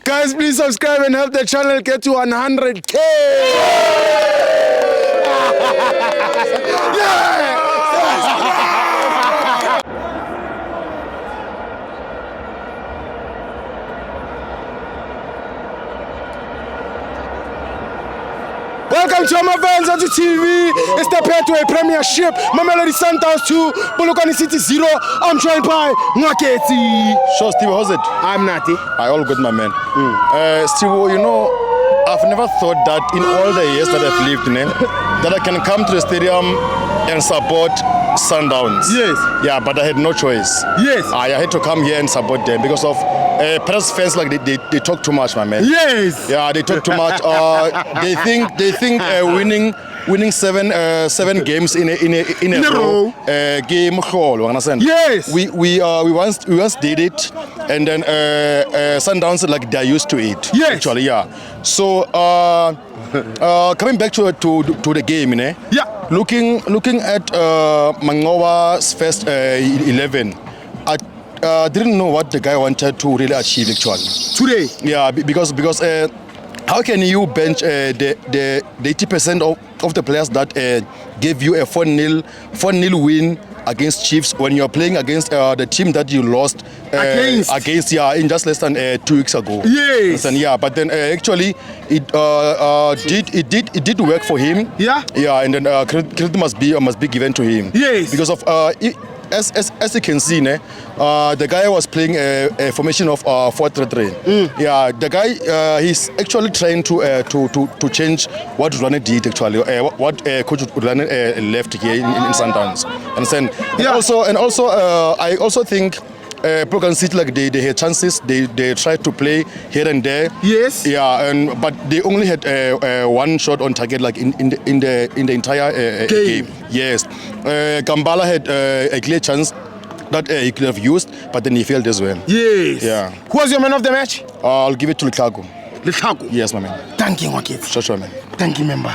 Guys, please subscribe and help the channel get to 100K. Yeah! Welcome to FANS Wethu TV. It's the Pathway Premiership. Mamelodi Sundowns 2, Polokwane City 0. I'm joined by Mwaketi. Sure, Steve, how's it? I'm Nati. All good, my man. Steve, you know, I've never thought that in all the years that I've lived in that I can come to the stadium and support Sundowns. Yes. Yeah, but I had no choice. Yes. I had to come here and support them because of press fans like they talk too much, my man. Yes. Yeah, they talk too much. They think winning seven games in a row game hall. You understand? Yes. We once did it, and then Sundowns like they're used to it. Yes. Actually, yeah. So coming back to the game, Yeah. Looking at Mangowa's first 11, I didn't know what the guy wanted to really achieve actually. Today. Yeah, because how can you bench the 80% of the players that gave you a 4-0 win against Chiefs when you're playing against the team that you lost against in just less than 2 weeks ago? Yes. And yeah, but then actually it did work for him. Yeah. Yeah, and then credit must be given to him. Yes. Because of as you can see, the guy was playing a formation of 4-3-3. Yeah, the guy he's actually trying to change what Udlane did actually, what Coach Udlane left here in Sundowns. Understand? Yeah. And also, I also think Polokwane City like they had chances. They tried to play here and there. Yes. Yeah, but they only had one shot on target like in the entire game. Yes. Gambala had a clear chance that he could have used, but then he failed as well. Yes. Yeah. Who was your man of the match? I'll give it to Likago. Likago. Yes, my man. Thank you, Mwaketi. Sure, man. Thank you, member.